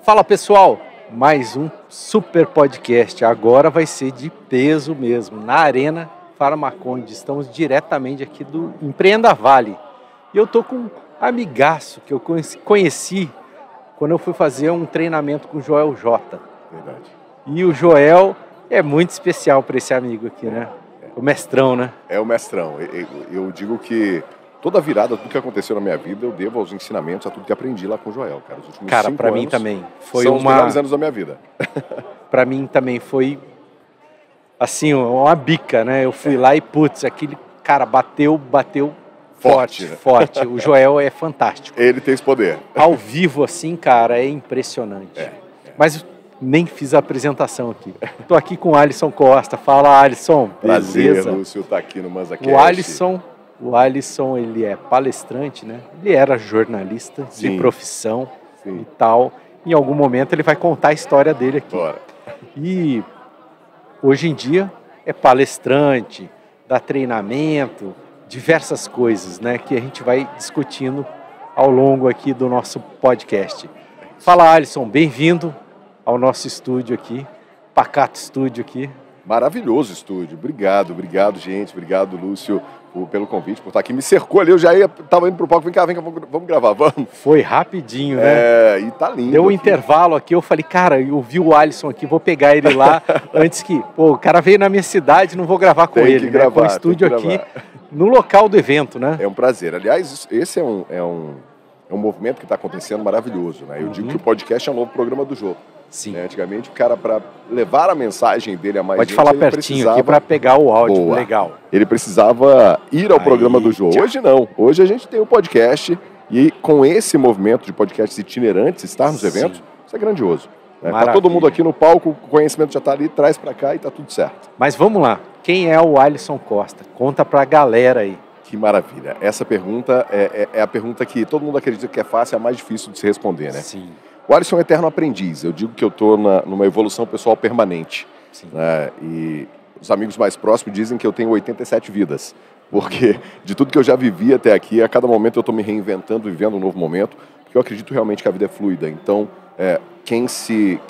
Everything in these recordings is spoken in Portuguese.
Fala pessoal, mais um super podcast, agora vai ser de peso mesmo, na Arena Farmaconde, estamos diretamente aqui do Empreenda Vale. E eu tô com um amigaço que eu conheci quando eu fui fazer um treinamento com o Joel J. Verdade. E o Joel é muito especial para esse amigo aqui, né? O mestrão, né? É o mestrão. Eu digo que toda a virada, tudo que aconteceu na minha vida, eu devo aos ensinamentos, a tudo que aprendi lá com o Joel, cara. Os últimos 5 para mim anos também. Foi são os melhores anos da minha vida. Para mim também foi, assim, uma bica, né? Eu fui lá e, putz, aquele cara bateu forte, né? forte. O Joel é fantástico. Ele tem esse poder. Ao vivo, assim, cara, é impressionante. Mas nem fiz a apresentação aqui. Estou aqui com o Alisson Costa. Fala, Alisson. Prazer, beleza? Lúcio, estar aqui no ManzaCast. O Alisson, ele é palestrante, né? Ele era jornalista de profissão e tal. Em algum momento ele vai contar a história dele aqui. Bora. E hoje em dia é palestrante, dá treinamento, diversas coisas, né? Que a gente vai discutindo ao longo aqui do nosso podcast. Fala, Alisson, bem-vindo ao nosso estúdio aqui, pacato estúdio aqui. Maravilhoso estúdio. Obrigado, gente. Obrigado, Lúcio, pelo convite, por estar aqui. Me cercou ali, eu já estava indo pro palco. Vem cá, vamos gravar, vamos. Foi rapidinho, né? E tá lindo. Deu um intervalo aqui, eu falei, cara, eu vi o Alisson aqui, vou pegar ele lá antes que... Pô, o cara veio na minha cidade, não vou gravar com ele, né? Com o estúdio aqui, no local do evento, né? É um prazer. Aliás, esse é um movimento que está acontecendo maravilhoso, né? Eu digo que o podcast é um novo programa do jogo. Sim. Né? Antigamente, o cara, para levar a mensagem dele a mais Pode gente, falar pertinho aqui para pegar o áudio legal. Ele precisava ir ao programa do jogo. Hoje não. Hoje a gente tem o podcast e com esse movimento de podcasts itinerantes, estar nos eventos, isso é grandioso. Né? Tá todo mundo aqui no palco, o conhecimento já está ali, traz para cá e tá tudo certo. Mas vamos lá. Quem é o Alisson Costa? Conta para a galera aí. Que maravilha. Essa pergunta é a pergunta que todo mundo acredita que é fácil, é a mais difícil de se responder, né? Sim. O Alisson é um eterno aprendiz. Eu digo que eu estou numa evolução pessoal permanente. Sim. Né? E os amigos mais próximos dizem que eu tenho 87 vidas. Porque de tudo que eu já vivi até aqui, a cada momento eu estou me reinventando, vivendo um novo momento. Porque eu acredito realmente que a vida é fluida. Então, quem se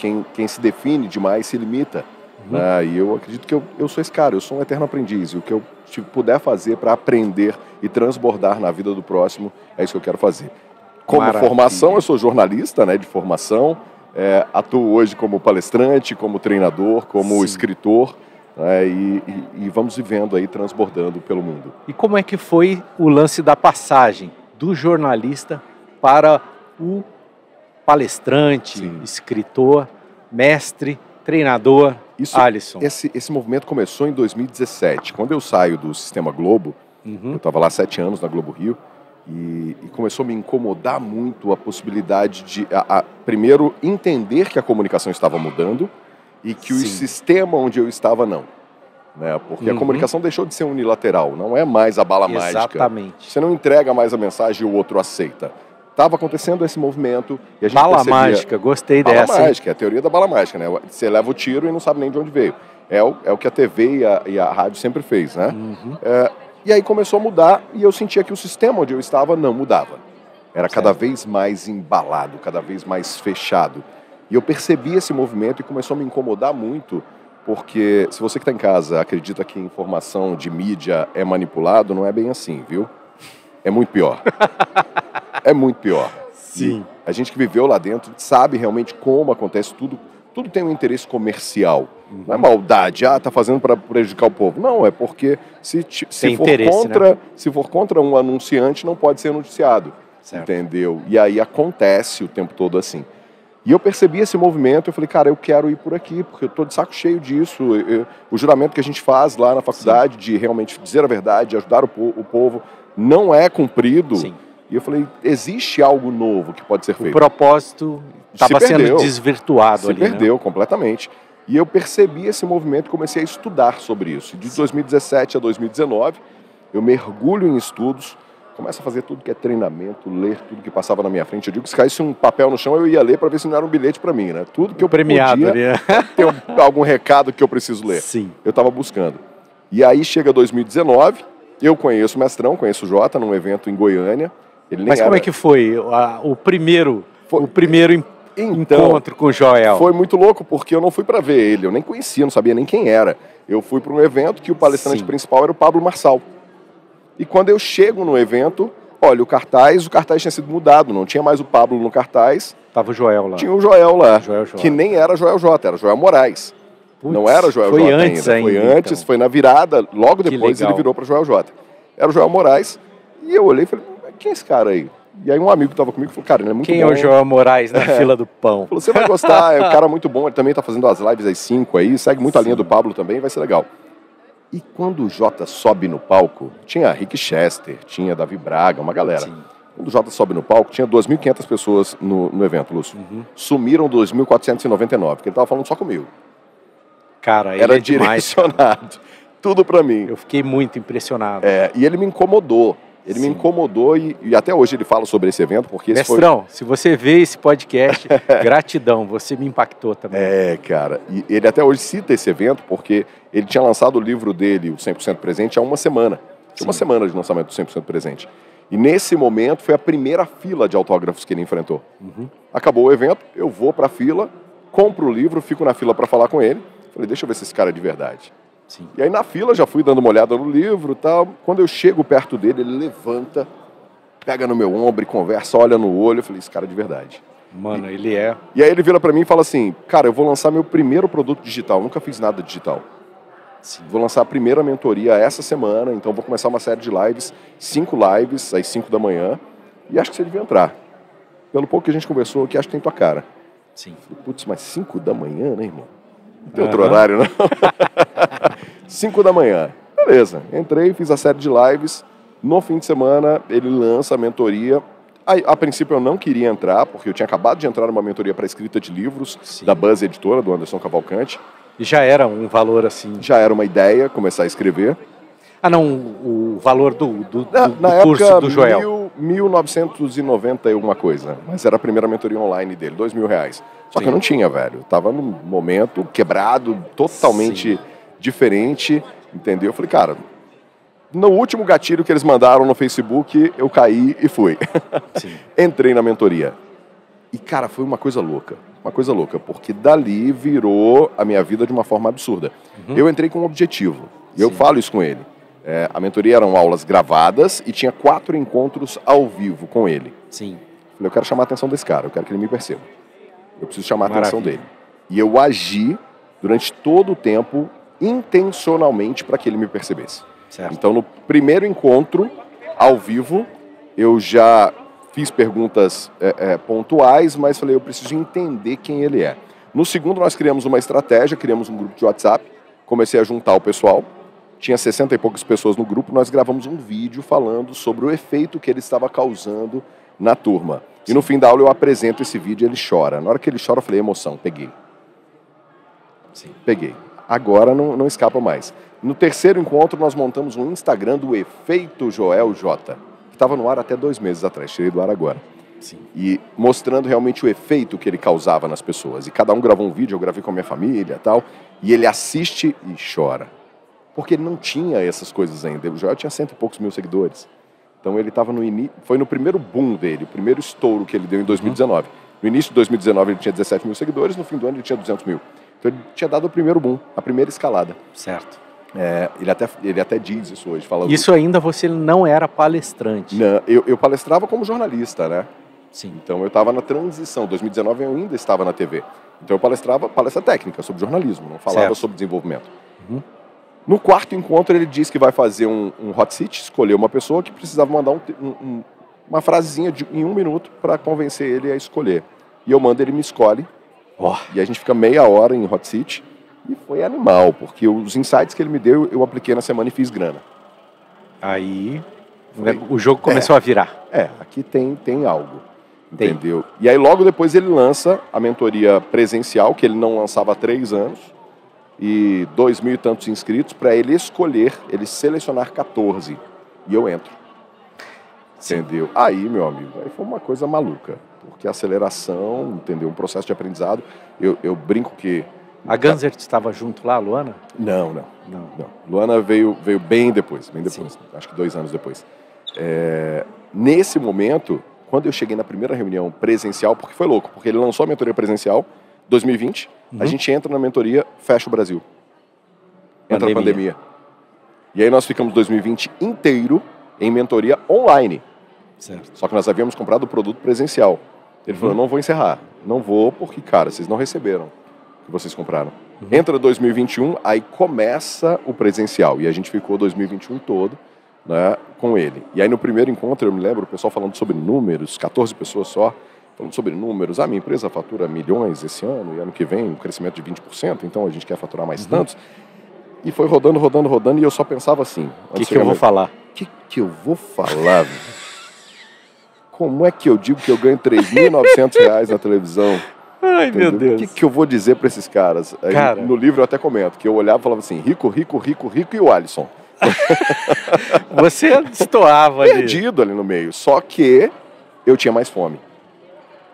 define demais se limita. Né? E eu acredito que eu sou esse cara. Eu sou um eterno aprendiz. E o que eu puder fazer para aprender e transbordar na vida do próximo, é isso que eu quero fazer. Como formação, eu sou jornalista, né, de formação, atuo hoje como palestrante, como treinador, como escritor, né, e vamos vivendo aí, transbordando pelo mundo. E como é que foi o lance da passagem do jornalista para o palestrante, escritor, mestre, treinador, Alisson? Esse movimento começou em 2017, quando eu saio do Sistema Globo, eu estava lá 7 anos na Globo Rio, e começou a me incomodar muito a possibilidade de, primeiro, entender que a comunicação estava mudando e que o sistema onde eu estava não. Né? Porque a comunicação deixou de ser unilateral, não é mais a bala mágica. Exatamente. Você não entrega mais a mensagem e o outro aceita. Estava acontecendo esse movimento e a gente Bala mágica, gostei dessa. Bala mágica, é a teoria da bala mágica, né? Você leva o tiro e não sabe nem de onde veio. É o que a TV e a rádio sempre fez, né? E aí começou a mudar e eu sentia que o sistema onde eu estava não mudava. Era cada vez mais embalado, cada vez mais fechado. E eu percebi esse movimento e começou a me incomodar muito, porque se você que está em casa acredita que informação de mídia é manipulado, não é bem assim, viu? É muito pior. É muito pior. Sim. E a gente que viveu lá dentro sabe realmente como acontece tudo. Tudo tem um interesse comercial. Não é maldade, tá fazendo para prejudicar o povo. Não, é porque se for contra um anunciante, não pode ser noticiado. Certo. Entendeu? E aí acontece o tempo todo assim. E eu percebi esse movimento, eu falei, cara, eu quero ir por aqui, porque eu estou de saco cheio disso. O juramento que a gente faz lá na faculdade de realmente dizer a verdade, de ajudar o povo, não é cumprido. Sim. E eu falei, existe algo novo que pode ser feito. O propósito estava sendo desvirtuado ali. Se perdeu completamente. E eu percebi esse movimento e comecei a estudar sobre isso. De 2017 a 2019, eu mergulho em estudos, começo a fazer tudo que é treinamento, ler tudo que passava na minha frente. Eu digo que se caísse um papel no chão, eu ia ler para ver se não era um bilhete para mim, né? Tudo que eu podia ter algum recado que eu preciso ler. Sim. Eu estava buscando. E aí chega 2019, eu conheço o Mestrão, conheço o Jota num evento em Goiânia. Mas como é que foi o primeiro Então, encontro com o Joel? Foi muito louco, porque eu não fui para ver ele, eu nem conhecia, não sabia nem quem era. Eu fui para um evento que o palestrante principal era o Pablo Marçal. E quando eu chego no evento, olha, o cartaz tinha sido mudado, não tinha mais o Pablo no cartaz. Tava o Joel lá. Tinha o Joel lá, Joel. que nem era Joel J, era Joel Moraes. Putz, não era Joel J ainda. Foi antes, então. Foi na virada, logo depois ele virou para Joel J. Era o Joel Moraes, e eu olhei e falei, quem é esse cara aí? E aí um amigo que estava comigo falou, cara, ele é muito bom. Quem é o Joel Moraes na fila do pão? Falou, você vai gostar, é um cara muito bom, ele também está fazendo as lives às 5 aí, segue muito a linha do Pablo também, vai ser legal. E quando o Jota sobe no palco, tinha Rick Chester, tinha Davi Braga, uma galera. Sim. Quando o Jota sobe no palco, tinha 2.500 pessoas no evento, Lúcio. Sumiram 2.499, porque ele estava falando só comigo. Cara, era direcionado, tudo para mim. Eu fiquei muito impressionado. E ele me incomodou. Ele me incomodou e até hoje ele fala sobre esse evento, porque esse Mestrão, se você vê esse podcast, gratidão, você me impactou também. Cara, e ele até hoje cita esse evento, porque ele tinha lançado o livro dele, o 100% Presente, há uma semana. Tinha uma semana de lançamento do 100% Presente. E nesse momento foi a primeira fila de autógrafos que ele enfrentou. Acabou o evento, eu vou para a fila, compro o livro, fico na fila para falar com ele. Falei, deixa eu ver se esse cara é de verdade. Sim. E aí na fila já fui dando uma olhada no livro e tal. Quando eu chego perto dele, ele levanta, pega no meu ombro e conversa, olha no olho. Eu falei, esse cara é de verdade. Mano, ele é. E aí ele vira pra mim e fala assim, cara, eu vou lançar meu primeiro produto digital. Nunca fiz nada digital. Sim. Vou lançar a primeira mentoria essa semana, então vou começar uma série de lives, 5 lives, às 5 da manhã. E acho que você devia entrar. Pelo pouco que a gente conversou aqui, acho que tem tua cara. Sim. Putz, mas 5 da manhã, né, irmão? Não tem outro horário, não? 5 da manhã. Beleza. Entrei, fiz a série de lives. No fim de semana, ele lança a mentoria. A princípio, eu não queria entrar, porque eu tinha acabado de entrar numa mentoria para escrita de livros, da Buzz Editora, do Anderson Cavalcante. E já era um valor assim? Já era uma ideia, começar a escrever. Ah, não, o valor do na curso época, do Joel. 1.990 e alguma coisa. Mas era a primeira mentoria online dele, R$2.000. Só que eu não tinha, velho. Eu tava num momento quebrado, totalmente diferente, entendeu? Eu falei, cara, no último gatilho que eles mandaram no Facebook, eu caí e fui. Entrei na mentoria. E, cara, foi uma coisa louca, porque dali virou a minha vida de uma forma absurda. Eu entrei com um objetivo, e eu falo isso com ele. A mentoria eram aulas gravadas e tinha 4 encontros ao vivo com ele. Sim. Falei, eu quero chamar a atenção desse cara, eu quero que ele me perceba. Eu preciso chamar a atenção dele. E eu agi durante todo o tempo intencionalmente para que ele me percebesse. Certo. Então, no primeiro encontro, ao vivo, eu já fiz perguntas pontuais, mas falei, eu preciso entender quem ele é. No segundo, nós criamos uma estratégia, criamos um grupo de WhatsApp, comecei a juntar o pessoal, tinha 60 e poucas pessoas no grupo, nós gravamos um vídeo falando sobre o efeito que ele estava causando na turma. E no fim da aula eu apresento esse vídeo e ele chora. Na hora que ele chora, eu falei, emoção, peguei. Peguei. Agora não escapa mais. No terceiro encontro, nós montamos um Instagram do Efeito Joel J, que estava no ar até 2 meses atrás, tirei do ar agora. E mostrando realmente o efeito que ele causava nas pessoas. E cada um gravou um vídeo, eu gravei com a minha família e tal, e ele assiste e chora. Porque ele não tinha essas coisas ainda. O Joel tinha 100 e poucos mil seguidores. Então ele estava no início, foi no primeiro boom dele, o primeiro estouro que ele deu em 2019. No início de 2019 ele tinha 17 mil seguidores, no fim do ano ele tinha 200 mil. Então ele tinha dado o primeiro boom, a primeira escalada. Certo. Ele até diz isso hoje. Isso ainda você não era palestrante. Não, eu palestrava como jornalista, né? Sim. Então eu estava na transição, 2019 eu ainda estava na TV. Então eu palestrava palestra técnica sobre jornalismo, não falava sobre desenvolvimento. No quarto encontro ele diz que vai fazer um hot seat, escolher uma pessoa que precisava mandar uma frasezinha em 1 minuto para convencer ele a escolher. E eu mando, ele me escolhe. E a gente fica meia hora em hot seat. E foi animal, porque os insights que ele me deu, eu apliquei na semana e fiz grana. Aí o jogo começou a virar. Aqui tem algo. Entendeu? E aí logo depois ele lança a mentoria presencial, que ele não lançava há 3 anos. E 2.000 e tantos inscritos para ele escolher, ele selecionar 14. E eu entro. Entendeu? Aí, meu amigo, aí foi uma coisa maluca. Porque a aceleração, entendeu? Um processo de aprendizado. Eu brinco que... A Ganzert estava junto lá, Luana? Não. Luana veio bem depois. Acho que 2 anos depois. Nesse momento, quando eu cheguei na primeira reunião presencial, porque foi louco, porque ele lançou a mentoria presencial, 2020, a gente entra na mentoria, fecha o Brasil. Entra a pandemia. E aí nós ficamos 2020 inteiro em mentoria online. Certo. Só que nós havíamos comprado o produto presencial. Ele falou, não vou encerrar. Não vou porque, cara, vocês não receberam o que vocês compraram. Entra 2021, aí começa o presencial. E a gente ficou 2021 todo, né, com ele. E aí no primeiro encontro, eu me lembro, o pessoal falando sobre números, 14 pessoas só, falando sobre números. Minha empresa fatura milhões esse ano, e ano que vem um crescimento de 20%, então a gente quer faturar mais tantos. E foi rodando, e eu só pensava assim... O que eu vou falar? O que eu vou falar? Como é que eu digo que eu ganho R$3.900 na televisão? Ai, entendeu? Meu Deus. O que eu vou dizer para esses caras? Aí, cara, no livro eu até comento, que eu olhava e falava assim, rico e o Alisson. Você destoava ali. Perdido ali no meio, só que eu tinha mais fome.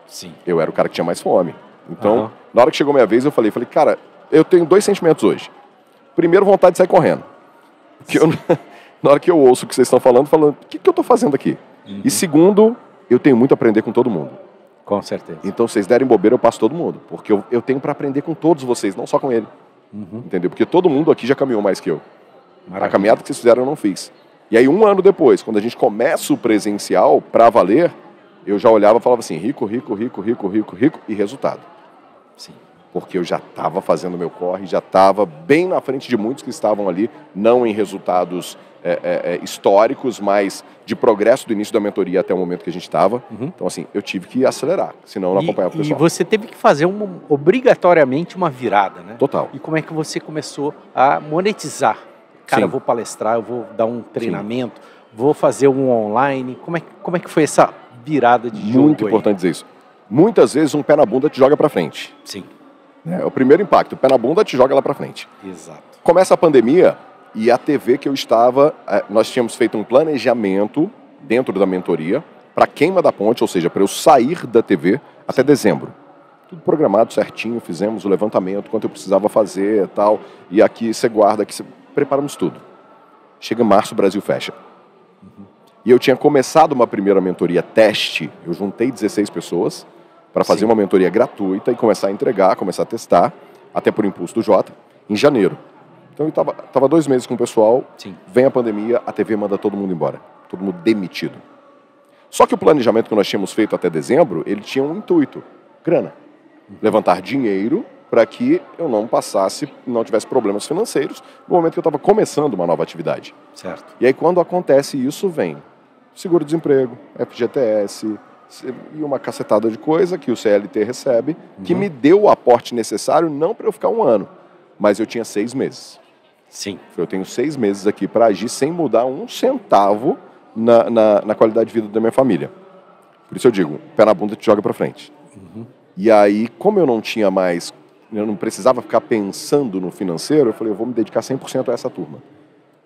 Sim. Eu era o cara que tinha mais fome. Então, na hora que chegou a minha vez, eu falei, cara, eu tenho 2 sentimentos hoje. Primeiro, vontade de sair correndo. Na hora que eu ouço o que vocês estão falando, o que eu estou fazendo aqui? E segundo, eu tenho muito a aprender com todo mundo. Com certeza. Então, se vocês derem bobeira, eu passo todo mundo. Porque eu tenho para aprender com todos vocês, não só com ele. Entendeu? Porque todo mundo aqui já caminhou mais que eu. Maravilha. A caminhada que vocês fizeram eu não fiz. E aí, 1 ano depois, quando a gente começa o presencial para valer, eu já olhava e falava assim, rico e resultado. Sim. Porque eu já estava fazendo meu corre, já estava bem na frente de muitos que estavam ali, não em resultados históricos, mas de progresso do início da mentoria até o momento que a gente estava. Então, assim, eu tive que acelerar, senão eu não acompanhava o pessoal. E você teve que fazer obrigatoriamente uma virada, né? Total. E como é que você começou a monetizar? Cara, eu vou palestrar, eu vou dar um treinamento, vou fazer um online. Como é que foi essa virada de jogo? Muito importante dizer isso. Muitas vezes um pé na bunda te joga para frente. Sim. É o primeiro impacto, o pé na bunda te joga lá para frente. Exato. Começa a pandemia e a TV que eu estava, nós tínhamos feito um planejamento dentro da mentoria para queima da ponte, ou seja, para eu sair da TV até dezembro. Tudo programado certinho, fizemos o levantamento, quanto eu precisava fazer e tal, e aqui você guarda, aqui você... preparamos tudo. Chega março, o Brasil fecha. E eu tinha começado uma primeira mentoria teste, eu juntei 16 pessoas, para fazer uma mentoria gratuita e começar a entregar, começar a testar, até por impulso do Jota, em janeiro. Então eu estava 2 meses com o pessoal, vem a pandemia, a TV manda todo mundo embora, todo mundo demitido. Só que o planejamento que nós tínhamos feito até dezembro, ele tinha um intuito, grana. Levantar dinheiro para que eu não tivesse problemas financeiros no momento que eu estava começando uma nova atividade. Certo. E aí quando acontece isso, vem seguro-desemprego, FGTS, e uma cacetada de coisa que o CLT recebe, que me deu o aporte necessário, não para eu ficar 1 ano, mas eu tinha 6 meses. Sim. Eu tenho 6 meses aqui para agir sem mudar 1 centavo na qualidade de vida da minha família. Por isso eu digo, pé na bunda te joga para frente. E aí, como eu não precisava ficar pensando no financeiro, eu falei, eu vou me dedicar 100% a essa turma.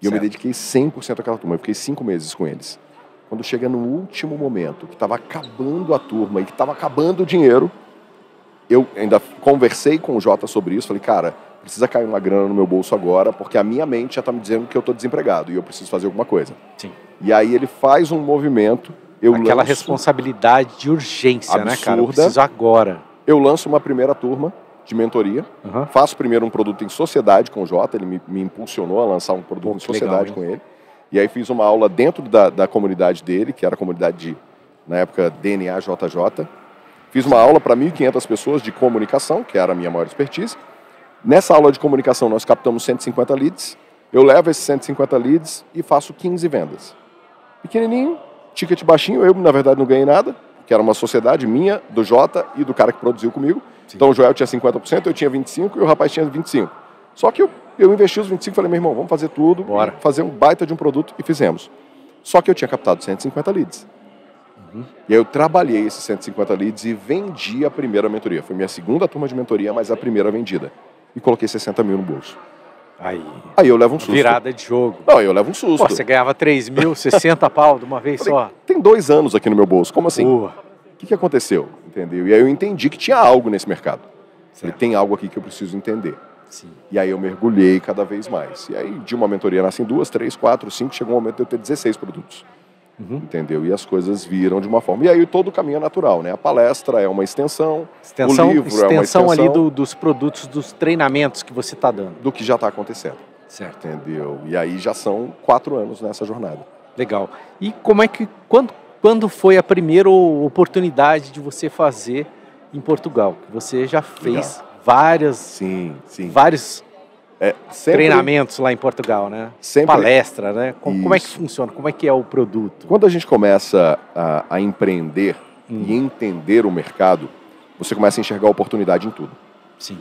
E eu me dediquei 100% àquela turma, eu fiquei 5 meses com eles. Quando chega no último momento, que estava acabando a turma e que estava acabando o dinheiro, eu ainda conversei com o Jota sobre isso, falei, cara, precisa cair uma grana no meu bolso agora, porque a minha mente já está me dizendo que eu estou desempregado e eu preciso fazer alguma coisa. Sim. E aí ele faz um movimento, aquela responsabilidade de urgência, absurda, né, cara? Eu preciso agora. Eu lanço uma primeira turma de mentoria, faço primeiro um produto em sociedade com o Jota, ele me impulsionou a lançar um produto em sociedade com ele. E aí fiz uma aula dentro da comunidade dele, que era a comunidade, na época, DNA JJ. Fiz uma aula para 1.500 pessoas de comunicação, que era a minha maior expertise. Nessa aula de comunicação nós captamos 150 leads. Eu levo esses 150 leads e faço 15 vendas. Pequenininho, ticket baixinho, eu na verdade não ganhei nada, que era uma sociedade minha, do Jota e do cara que produziu comigo. Sim. Então o Joel tinha 50%, eu tinha 25% e o rapaz tinha 25%. Só que eu investi os 25 e falei, meu irmão, vamos fazer tudo, bora fazer um baita de um produto, e fizemos. Só que eu tinha captado 150 leads. E aí eu trabalhei esses 150 leads e vendi a primeira mentoria. Foi minha segunda turma de mentoria, mas a primeira vendida. E coloquei 60 mil no bolso. Aí eu levo um susto. Virada de jogo. Não, eu levo um susto. Pô, você ganhava 3 mil, 60 pau de uma vez só. Tem 2 anos aqui no meu bolso, como assim? O que aconteceu? Entendeu? E aí eu entendi que tinha algo nesse mercado. Falei, tem algo aqui que eu preciso entender. Sim. E aí eu mergulhei cada vez mais. E aí de uma mentoria nascem 2, 3, 4, 5, chegou um momento de eu ter 16 produtos. entendeu? E as coisas viram de uma forma. E aí todo o caminho é natural, né? A palestra é uma extensão, o livro é uma extensão ali dos produtos, dos treinamentos que você está dando. Do que já está acontecendo. Certo. Entendeu? E aí já são 4 anos nessa jornada. Legal. E como é que, quando foi a primeira oportunidade de você fazer em Portugal? Você já fez vários treinamentos lá em Portugal, né? Palestra, né? Como é que funciona? Como é que é o produto? Quando a gente começa a empreender e entender o mercado, você começa a enxergar a oportunidade em tudo. Sim.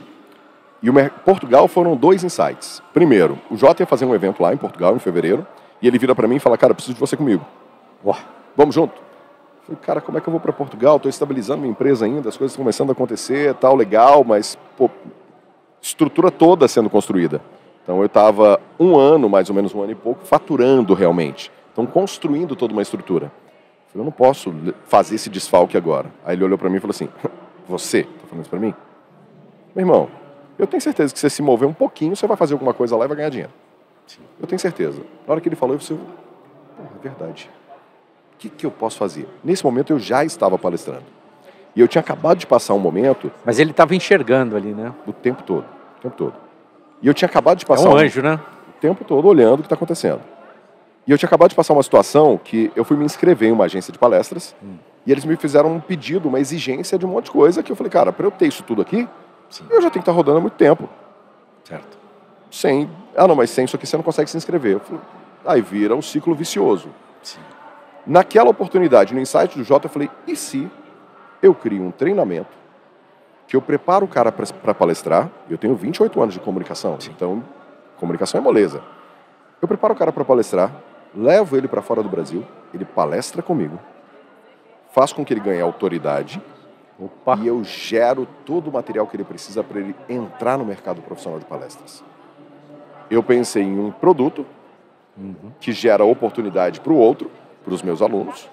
E Portugal foram 2 insights. Primeiro, o Jota ia fazer um evento lá em Portugal, em fevereiro, e ele vira para mim e fala, cara, preciso de você comigo. Uau. Vamos junto? Eu falei, cara, como é que eu vou para Portugal? Estou estabilizando minha empresa ainda, as coisas estão começando a acontecer, tal, legal, mas, pô, estrutura toda sendo construída. Então eu estava 1 ano, mais ou menos 1 ano e pouco, faturando realmente. Então construindo toda uma estrutura. Eu falei, eu não posso fazer esse desfalque agora. Aí ele olhou para mim e falou assim, você está falando isso para mim? Meu irmão, eu tenho certeza que se você se mover um pouquinho, você vai fazer alguma coisa lá e vai ganhar dinheiro. Sim. Eu tenho certeza. Na hora que ele falou, eu falei, é verdade. O que eu posso fazer? Nesse momento eu já estava palestrando. E eu tinha acabado de passar um momento... Mas ele estava enxergando ali, né? O tempo todo. E eu tinha acabado de passar... É um anjo, né? O tempo todo olhando o que está acontecendo. E eu tinha acabado de passar uma situação que eu fui me inscrever em uma agência de palestras e eles me fizeram um pedido, uma exigência de um monte de coisa que eu falei, cara, para eu ter isso tudo aqui, eu já tenho que estar rodando há muito tempo. Certo. Mas sem isso aqui você não consegue se inscrever. Eu falei, aí vira um ciclo vicioso. Sim. Naquela oportunidade, no insight do Jota, eu falei, e se eu crio um treinamento que eu preparo o cara para palestrar? Eu tenho 28 anos de comunicação, então comunicação é moleza. Eu preparo o cara para palestrar, levo ele para fora do Brasil, ele palestra comigo, faço com que ele ganhe autoridade e eu gero todo o material que ele precisa para ele entrar no mercado profissional de palestras. Eu pensei em um produto que gera oportunidade para o outro, para os meus alunos,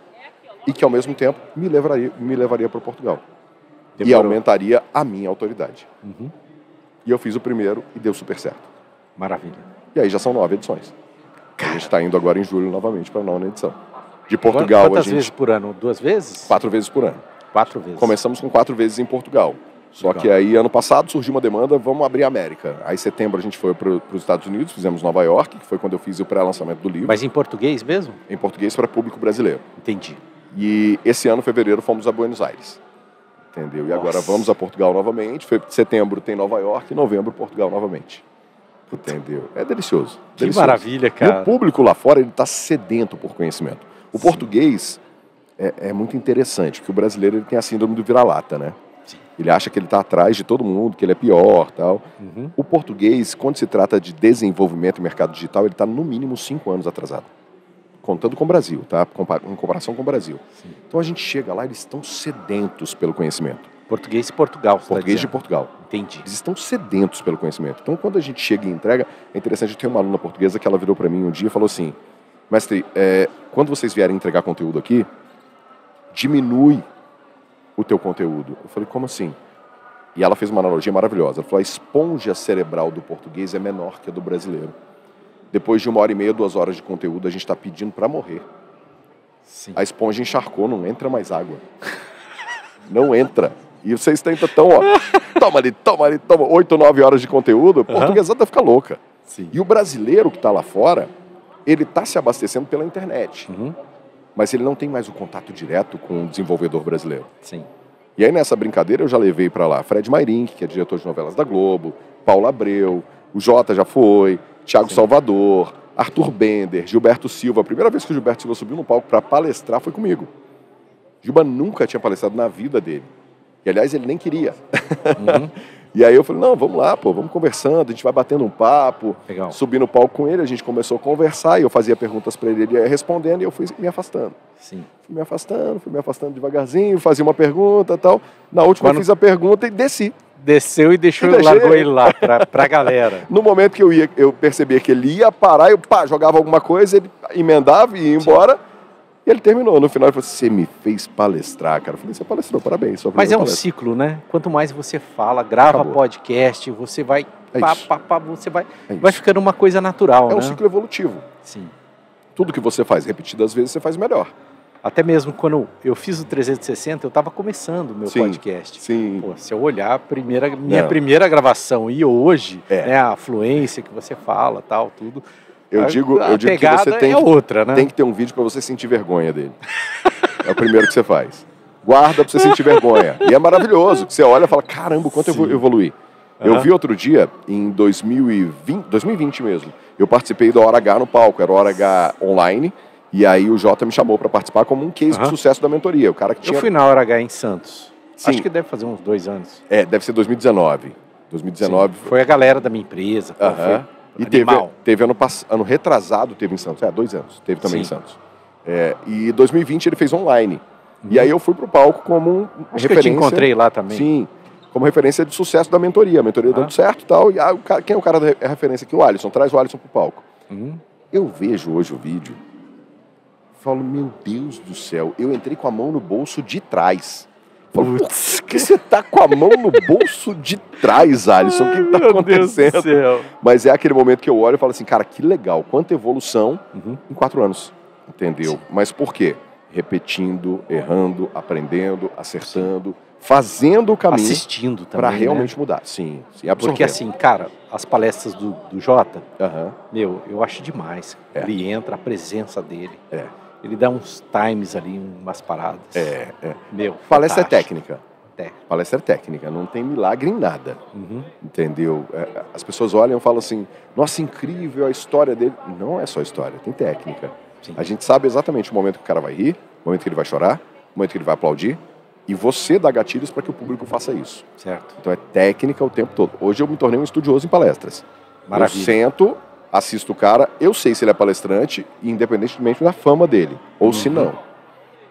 e que ao mesmo tempo me levaria para Portugal. E aumentaria a minha autoridade. E eu fiz o primeiro e deu super certo. Maravilha. E aí já são 9 edições. A gente está indo agora em julho novamente para a 9ª edição. De Portugal, Quantas vezes por ano? 2 vezes? 4 vezes por ano. 4 vezes. Começamos com 4 vezes em Portugal. Só que aí, ano passado, surgiu uma demanda, vamos abrir a América. Aí, em setembro, a gente foi para os Estados Unidos, fizemos Nova York, que foi quando eu fiz o pré-lançamento do livro. Mas em português mesmo? Em português para público brasileiro. Entendi. E esse ano, fevereiro, fomos a Buenos Aires. Entendeu? E agora vamos a Portugal novamente. Setembro tem Nova York e novembro Portugal novamente. Entendeu? É delicioso. Que maravilha, cara. E o público lá fora, ele está sedento por conhecimento. O português é muito interessante, porque o brasileiro ele tem a síndrome do vira-lata, né? Sim. Ele acha que ele está atrás de todo mundo, que ele é pior, tal. O português, quando se trata de desenvolvimento e mercado digital, ele está no mínimo 5 anos atrasado. Contando com o Brasil, tá? Em comparação com o Brasil. Sim. Então a gente chega lá, eles estão sedentos pelo conhecimento. Português de Portugal. Português de Portugal. Entendi. Eles estão sedentos pelo conhecimento. Então quando a gente chega e entrega, é interessante, eu tenho uma aluna portuguesa que ela virou para mim um dia e falou assim, mestre, quando vocês vierem entregar conteúdo aqui, diminui o teu conteúdo. Eu falei, como assim? E ela fez uma analogia maravilhosa. Ela falou, a esponja cerebral do português é menor que a do brasileiro. Depois de 1h30, 2 horas de conteúdo, a gente está pedindo para morrer. Sim. A esponja encharcou, não entra mais água. Não entra. E vocês tentam tão, toma ali, 8 ou 9 horas de conteúdo, a portuguesada fica louca. Sim. E o brasileiro que está lá fora, ele está se abastecendo pela internet. Mas ele não tem mais o contato direto com o desenvolvedor brasileiro. Sim. E aí nessa brincadeira eu já levei para lá Fred Mairink, que é diretor de novelas da Globo, Paulo Abreu, o Jota já foi, Thiago Salvador, Arthur Bender, Gilberto Silva. A primeira vez que o Gilberto Silva subiu no palco para palestrar foi comigo. Gilba nunca tinha palestrado na vida dele. E aliás ele nem queria. E aí eu falei, não, vamos lá, pô, vamos conversando, a gente vai batendo um papo. Legal. Subi no palco com ele, a gente começou a conversar e eu fazia perguntas para ele ia respondendo e eu fui me afastando. Sim. Fui me afastando devagarzinho, fazia uma pergunta e tal. Na última eu fiz a pergunta e desci. Desceu e largou ele lá pra galera. No momento que eu percebia que ele ia parar, eu jogava alguma coisa, ele emendava e ia embora. E ele terminou. No final ele falou, você me fez palestrar, cara. Eu falei, você palestrou, parabéns. Mas é um ciclo, né? Quanto mais você fala, grava podcast, você vai... Você vai ficando uma coisa natural, né? É um ciclo evolutivo. Sim. Tudo que você faz repetidas vezes, você faz melhor. Até mesmo quando eu fiz o 360, eu estava começando o meu podcast. Sim. Pô, se eu olhar minha primeira gravação e hoje, né, a fluência que você fala, tal, tudo. Eu digo que você tem que ter um vídeo para você sentir vergonha dele. É o primeiro que você faz. Guarda para você sentir vergonha. E é maravilhoso. Você olha e fala, caramba, o quanto eu evoluí. Eu vi outro dia, em 2020 mesmo, eu participei da Hora H no palco, era Hora H online, e aí o Jota me chamou para participar como um case de sucesso da mentoria. O cara que tinha... Eu fui na Hora H em Santos. Sim. Acho que deve fazer uns 2 anos. Deve ser 2019. 2019. Sim. Foi a galera da minha empresa. Foi e teve ano retrasado, teve em Santos. 2 anos, teve também em Santos. E 2020 ele fez online. E aí eu fui pro palco como referência... que eu te encontrei lá também. Sim, como referência de sucesso da mentoria. A mentoria dando certo e tal. E quem é o cara da referência aqui? O Alisson. Traz o Alisson pro palco. Eu vejo hoje o vídeo, falo, meu Deus do céu, eu entrei com a mão no bolso de trás. Falo, por que você tá com a mão no bolso de trás, Alisson? O que tá acontecendo? Deus do céu. Mas é aquele momento que eu olho e falo assim, cara, que legal, quanta evolução em 4 anos. Entendeu? Sim. Mas por quê? Repetindo, errando, aprendendo, acertando, fazendo o caminho. Assistindo também, para realmente mudar. Sim, porque assim, cara, as palestras do Jota, eu acho demais. Ele entra, a presença dele. Ele dá uns times ali, umas paradas. Palestra é técnica. Palestra é técnica, não tem milagre em nada. Entendeu? As pessoas olham e falam assim, nossa, incrível a história dele. Não é só história, tem técnica. Sim. A gente sabe exatamente o momento que o cara vai rir, o momento que ele vai chorar, o momento que ele vai aplaudir, e você dá gatilhos para que o público faça isso. Certo. Então é técnica o tempo todo. Hoje eu me tornei um estudioso em palestras. Maravilha. Eu sento, assisto o cara, eu sei se ele é palestrante, independentemente da fama dele, ou se não.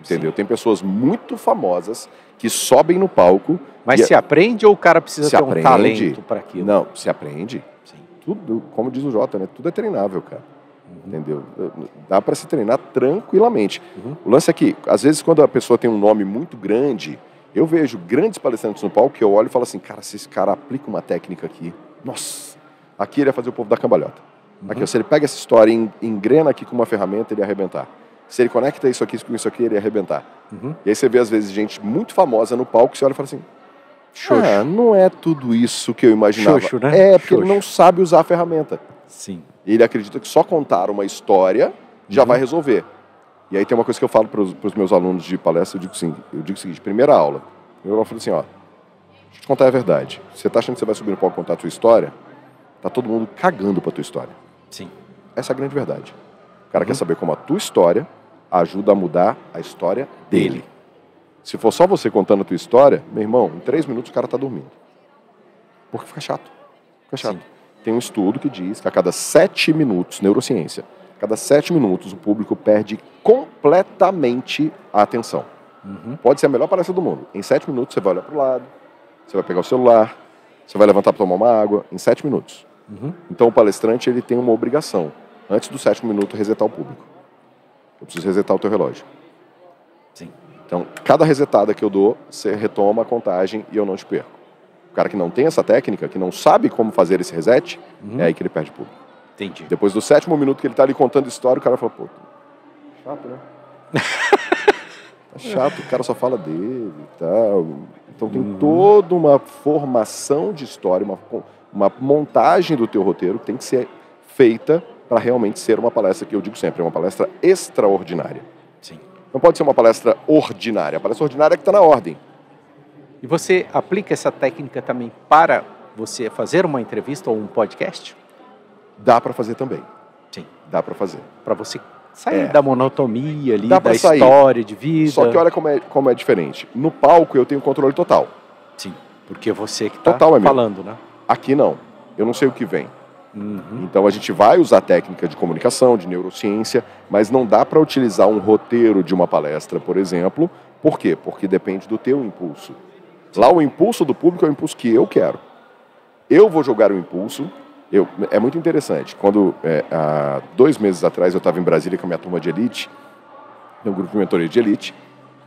Entendeu? Sim. Tem pessoas muito famosas que sobem no palco... Mas se aprende ou o cara precisa ter um talento para aquilo? Não, se aprende. Sim. Tudo, como diz o Jota, né? Tudo é treinável, cara. Entendeu? Dá para se treinar tranquilamente. O lance é que, às vezes, quando a pessoa tem um nome muito grande, eu vejo grandes palestrantes no palco que eu olho e falo assim, cara, se esse cara aplica uma técnica aqui, nossa, aqui ele ia fazer o povo dar cambalhota. Aqui, se ele pega essa história e engrena aqui com uma ferramenta, ele ia arrebentar. Se ele conecta isso aqui com isso aqui, ele ia arrebentar. E aí você vê, às vezes, gente muito famosa no palco, você olha e fala assim, não é tudo isso que eu imaginava. Xoxo, né? Porque ele não sabe usar a ferramenta. Sim. Ele acredita que só contar uma história já vai resolver. E aí tem uma coisa que eu falo para os meus alunos de palestra, eu digo o seguinte, primeira aula, eu falo assim, deixa eu te contar a verdade. Você tá achando que você vai subir no palco e contar a tua história? Tá todo mundo cagando pra tua história. Sim. Essa é a grande verdade. O cara quer saber como a tua história ajuda a mudar a história dele. Se for só você contando a tua história, meu irmão, em 3 minutos o cara tá dormindo. Porque fica chato. Fica chato. Sim. Tem um estudo que diz que a cada 7 minutos, neurociência, a cada 7 minutos o público perde completamente a atenção. Pode ser a melhor palestra do mundo. Em 7 minutos você vai olhar para o lado, você vai pegar o celular, você vai levantar para tomar uma água, em 7 minutos. Então o palestrante ele tem uma obrigação, antes do 7º minuto, resetar o público. Eu preciso resetar o teu relógio. Sim. Então, cada resetada que eu dou, você retoma a contagem e eu não te perco. O cara que não tem essa técnica, que não sabe como fazer esse reset, é aí que ele perde público. Entendi. Depois do 7º minuto que ele está ali contando história, o cara fala, pô, chato, né? Tá chato, o cara só fala dele e tal. Então tem toda uma formação de história, uma montagem do teu roteiro que tem que ser feita para realmente ser uma palestra que eu digo sempre, é uma palestra extraordinária. Sim. Não pode ser uma palestra ordinária. A palestra ordinária é que está na ordem. E você aplica essa técnica também para você fazer uma entrevista ou um podcast? Dá para fazer também. Sim. Dá para fazer. Para você sair da monotonia ali, da história de vida. Só que olha como é diferente. No palco eu tenho controle total. Sim, porque você que está falando, né? Aqui não. Eu não sei o que vem. Então a gente vai usar técnica de comunicação, de neurociência, mas não dá para utilizar um roteiro de uma palestra, por exemplo. Por quê? Porque depende do teu impulso. Lá o impulso do público é o impulso que eu quero. Eu vou jogar o impulso. É muito interessante. Quando, há 2 meses atrás, eu estava em Brasília com a minha turma de elite, um grupo de mentoria de elite,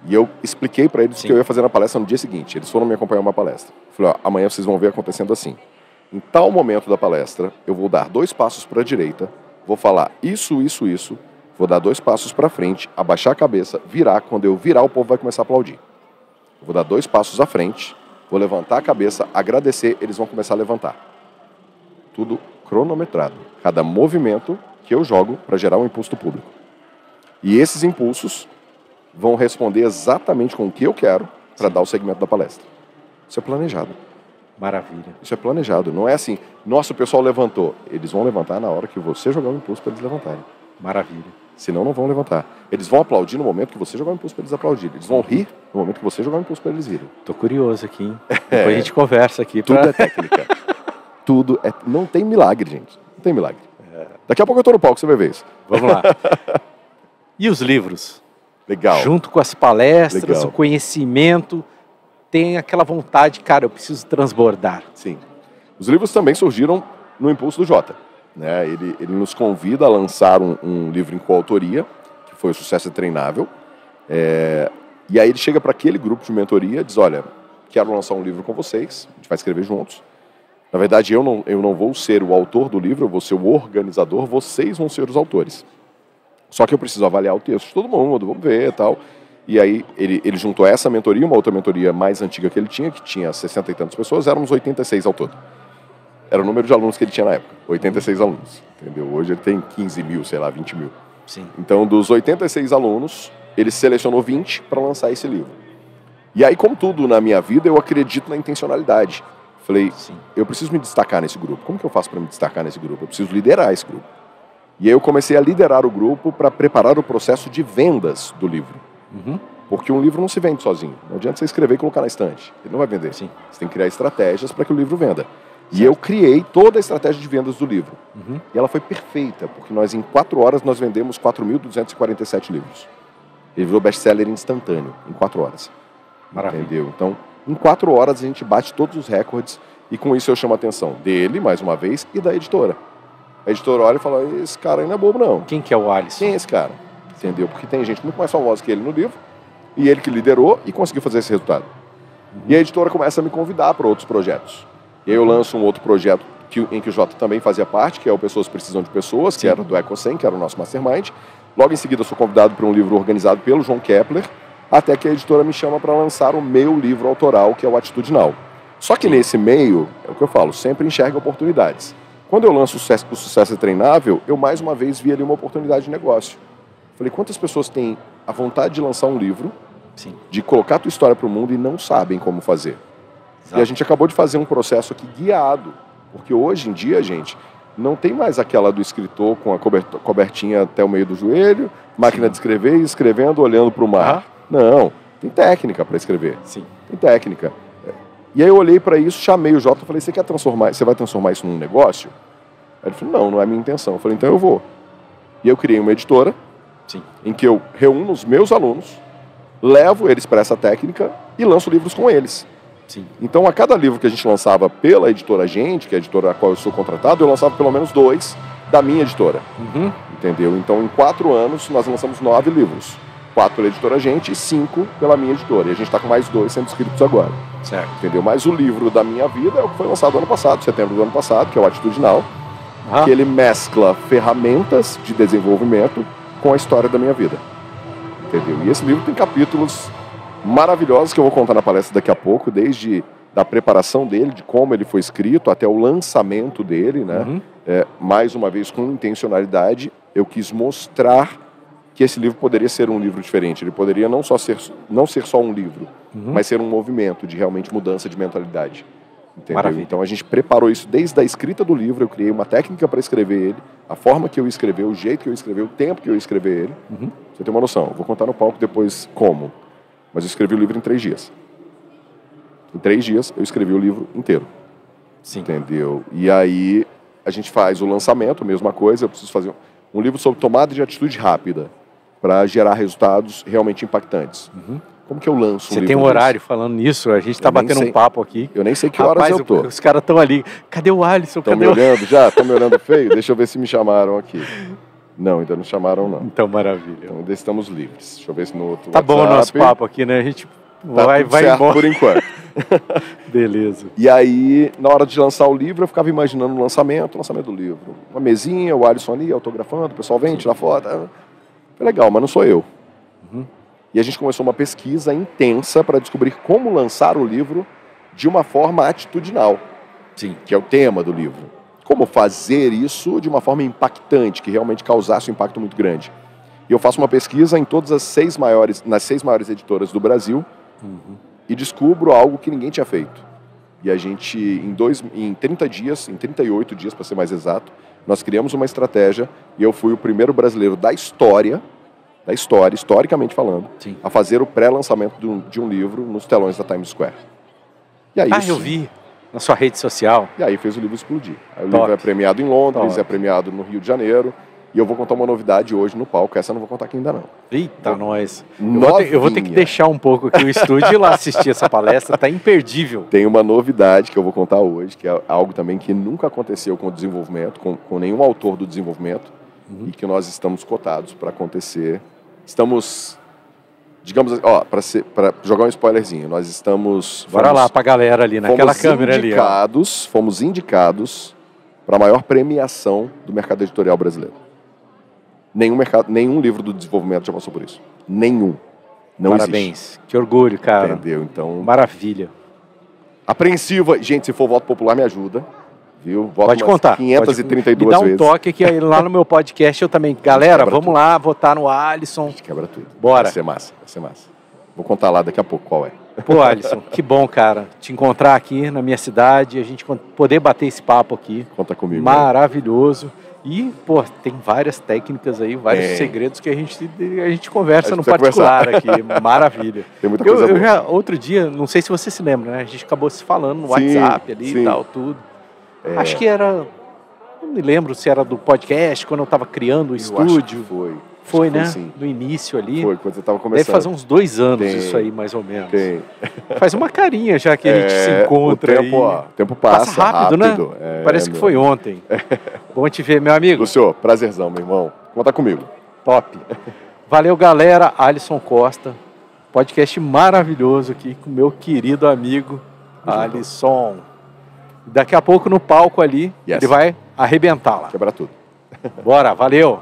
e eu expliquei para eles o que eu ia fazer na palestra no dia seguinte. Eles foram me acompanhar uma palestra. Eu falei, amanhã vocês vão ver acontecendo assim. Em tal momento da palestra, eu vou dar 2 passos para a direita, vou falar isso, vou dar 2 passos para frente, abaixar a cabeça, virar. Quando eu virar, o povo vai começar a aplaudir. Eu vou dar 2 passos à frente, vou levantar a cabeça, agradecer, eles vão começar a levantar. Tudo cronometrado. Cada movimento que eu jogo para gerar um impulso do público. E esses impulsos vão responder exatamente com o que eu quero para dar o segmento da palestra. Isso é planejado. Maravilha. Isso é planejado. Não é assim, nossa, o pessoal levantou. Eles vão levantar na hora que você jogar o impulso para eles levantarem. Maravilha. Senão não vão levantar. Eles vão aplaudir no momento que você jogar o impulso para eles aplaudirem. Eles vão rir no momento que você jogar o impulso para eles rirem. Tô curioso aqui, hein? Depois a gente conversa aqui. Tudo é técnica. Tudo é... Não tem milagre, gente. Não tem milagre. Daqui a pouco eu tô no palco, você vai ver isso. Vamos lá. E os livros? Legal. Junto com as palestras, Legal. o conhecimento, tem aquela vontade, cara, eu preciso transbordar. Sim. Os livros também surgiram no impulso do Jota. Né? Ele nos convida a lançar um livro em coautoria, que foi o Sucesso é Treinável. E aí ele chega para aquele grupo de mentoria e diz, olha, quero lançar um livro com vocês, a gente vai escrever juntos. Na verdade, eu não vou ser o autor do livro, eu vou ser o organizador, vocês vão ser os autores. Só que eu preciso avaliar o texto de todo mundo, vamos ver e tal. E aí ele juntou essa mentoria, uma outra mentoria mais antiga que ele tinha, que tinha 60 e tantas pessoas, éramos 86 ao todo. Era o número de alunos que ele tinha na época, 86 alunos, entendeu? Hoje ele tem 15 mil, sei lá, 20 mil. Sim. Então, dos 86 alunos, ele selecionou 20 para lançar esse livro. E aí, como tudo na minha vida, eu acredito na intencionalidade. Falei, Sim. eu preciso me destacar nesse grupo. Como que eu faço para me destacar nesse grupo? Eu preciso liderar esse grupo. E aí eu comecei a liderar o grupo para preparar o processo de vendas do livro. Uhum. Porque um livro não se vende sozinho. Não adianta você escrever e colocar na estante. Ele não vai vender. Sim. Você tem que criar estratégias para que o livro venda. E eu criei toda a estratégia de vendas do livro. Uhum. E ela foi perfeita, porque nós em 4 horas nós vendemos 4.247 livros. Ele virou best-seller instantâneo, em 4 horas. Maravilha. Entendeu? Então, em 4 horas a gente bate todos os recordes e com isso eu chamo a atenção dele, mais uma vez, e da editora. A editora olha e fala, esse cara aí não é bobo não. Quem que é o Alisson? Quem é esse cara? Entendeu? Porque tem gente muito mais famosa que ele no livro, e ele que liderou e conseguiu fazer esse resultado. E a editora começa a me convidar para outros projetos. E aí eu lanço um outro projeto em que o Jota também fazia parte, que é o Pessoas Precisam de Pessoas, que era do EcoSem, que era o nosso mastermind. Logo em seguida eu sou convidado para um livro organizado pelo João Kepler, até que a editora me chama para lançar o meu livro autoral, que é o Atitudinal. Só que nesse meio, é o que eu falo, sempre enxerga oportunidades. Quando eu lanço o Sucesso é Treinável, eu mais uma vez vi ali uma oportunidade de negócio. Falei, quantas pessoas têm a vontade de lançar um livro, Sim. de colocar a tua história para o mundo e não sabem como fazer? Exato. E a gente acabou de fazer um processo aqui guiado, porque hoje em dia, gente, não tem mais aquela do escritor com a cobertinha até o meio do joelho, máquina de escrever e escrevendo, olhando para o mar. Não, tem técnica para escrever. Sim. Tem técnica. E aí eu olhei para isso, chamei o Jota e falei, você vai transformar isso num negócio? Aí ele falou, não é a minha intenção. Eu falei, então eu vou. E eu criei uma editora, Sim. em que eu reúno os meus alunos, levo eles para essa técnica e lanço livros com eles. Sim. Então, a cada livro que a gente lançava pela editora Gente, que é a editora a qual eu sou contratado, eu lançava pelo menos 2 da minha editora. Uhum. Entendeu? Então, em 4 anos, nós lançamos 9 livros. 4 pela editora Gente e 5 pela minha editora. E a gente está com mais 2 sendo escritos agora. Certo. Entendeu? Mas o livro da minha vida é o que foi lançado ano passado, setembro do ano passado, que é o Atitudinal, que ele mescla ferramentas de desenvolvimento com a história da minha vida. Entendeu? E esse livro tem capítulos maravilhosos que eu vou contar na palestra daqui a pouco, desde da preparação dele, de como ele foi escrito, até o lançamento dele, né? Uhum. Mais uma vez, com intencionalidade, eu quis mostrar que esse livro poderia ser um livro diferente. Ele poderia não ser só um livro, mas ser um movimento de realmente mudança de mentalidade. Entendeu? Maravilha. Então a gente preparou isso desde a escrita do livro, eu criei uma técnica para escrever ele, a forma que eu ia escrever, o jeito que eu ia escrever, o tempo que eu ia escrever ele. Você tem uma noção, eu vou contar no palco depois como. Mas eu escrevi o livro em 3 dias. Em 3 dias eu escrevi o livro inteiro. Sim. Entendeu? E aí a gente faz o lançamento, a mesma coisa, eu preciso fazer um livro sobre tomada de atitude rápida para gerar resultados realmente impactantes. Como que eu lanço um Você livro tem um desse? horário falando nisso, a gente está Eu nem batendo sei. um papo aqui. Eu nem sei que horas Rapaz, eu tô. os caras estão ali. Cadê o Alisson? Estão me Cadê o... olhando já? Estão me olhando feio? Deixa eu ver se me chamaram aqui. Não, ainda não chamaram não. Então, maravilha. Então ainda estamos livres. Deixa eu ver se no outro Tá bom o nosso papo aqui, né? A gente Tá vai tudo certo embora. por enquanto. Beleza. E aí, na hora de lançar o livro, eu ficava imaginando o lançamento do livro. Uma mesinha, o Alisson ali autografando, o pessoal vem, tira foto. Foi legal, mas não sou eu. E a gente começou uma pesquisa intensa para descobrir como lançar o livro de uma forma atitudinal. Sim. Que é o tema do livro. Como fazer isso de uma forma impactante, que realmente causasse um impacto muito grande. E eu faço uma pesquisa em todas nas 6 maiores editoras do Brasil e descubro algo que ninguém tinha feito. E a gente, em 30 dias, em 38 dias para ser mais exato, nós criamos uma estratégia e eu fui o primeiro brasileiro da história, historicamente falando, Sim. a fazer o pré-lançamento de um livro nos telões da Times Square. E aí, eu vi na sua rede social. E aí fez o livro explodir. Aí o livro é premiado em Londres, é premiado no Rio de Janeiro. E eu vou contar uma novidade hoje no palco. Essa eu não vou contar aqui ainda não. Eita, nós. Eu vou ter que deixar um pouco aqui o estúdio e ir lá assistir essa palestra. Tá imperdível. Tem uma novidade que eu vou contar hoje, que é algo também que nunca aconteceu com o desenvolvimento, com nenhum autor do desenvolvimento, e que nós estamos cotados para acontecer. Estamos, digamos, para jogar um spoilerzinho, nós estamos... Bora lá pra galera ali, naquela câmera ali. Fomos indicados para a maior premiação do mercado editorial brasileiro. Nenhum livro do desenvolvimento já passou por isso. Nenhum. Não Parabéns. Existe. Que orgulho, cara. Entendeu? Então... Maravilha. Apreensiva. Gente, se for voto popular, me ajuda. Viu? Voto pode contar. 532 me dá um vezes. Toque que aí lá no meu podcast eu também. Galera, vamos lá votar no Alisson. A gente quebra tudo. Bora. Vai ser massa. Vou contar lá daqui a pouco qual é. Pô, Alisson, que bom, cara, te encontrar aqui na minha cidade, a gente poder bater esse papo aqui. Conta comigo. Maravilhoso. Né? E, pô, tem várias técnicas aí, vários segredos que a gente conversa no particular aqui. Maravilha. Tem muita coisa boa. Já, outro dia, não sei se você se lembra, né? A gente acabou se falando no WhatsApp ali e tal, tudo. Acho que era... Não me lembro se era do podcast, quando eu estava criando o estúdio. Acho que foi. Foi, né? Sim. No início ali. Foi, quando você estava começando. Deve fazer uns 2 anos isso aí, mais ou menos. Tem. Faz uma carinha já que a gente se encontra aí. O tempo passa rápido, né? Parece que foi ontem. Bom te ver, meu amigo. Lúcio, prazerzão, meu irmão. Conta comigo. Top. Valeu, galera. Alisson Costa. Podcast maravilhoso aqui com meu querido amigo Alisson. Daqui a pouco no palco ali, ele vai arrebentar lá. Quebrar tudo. Bora, valeu.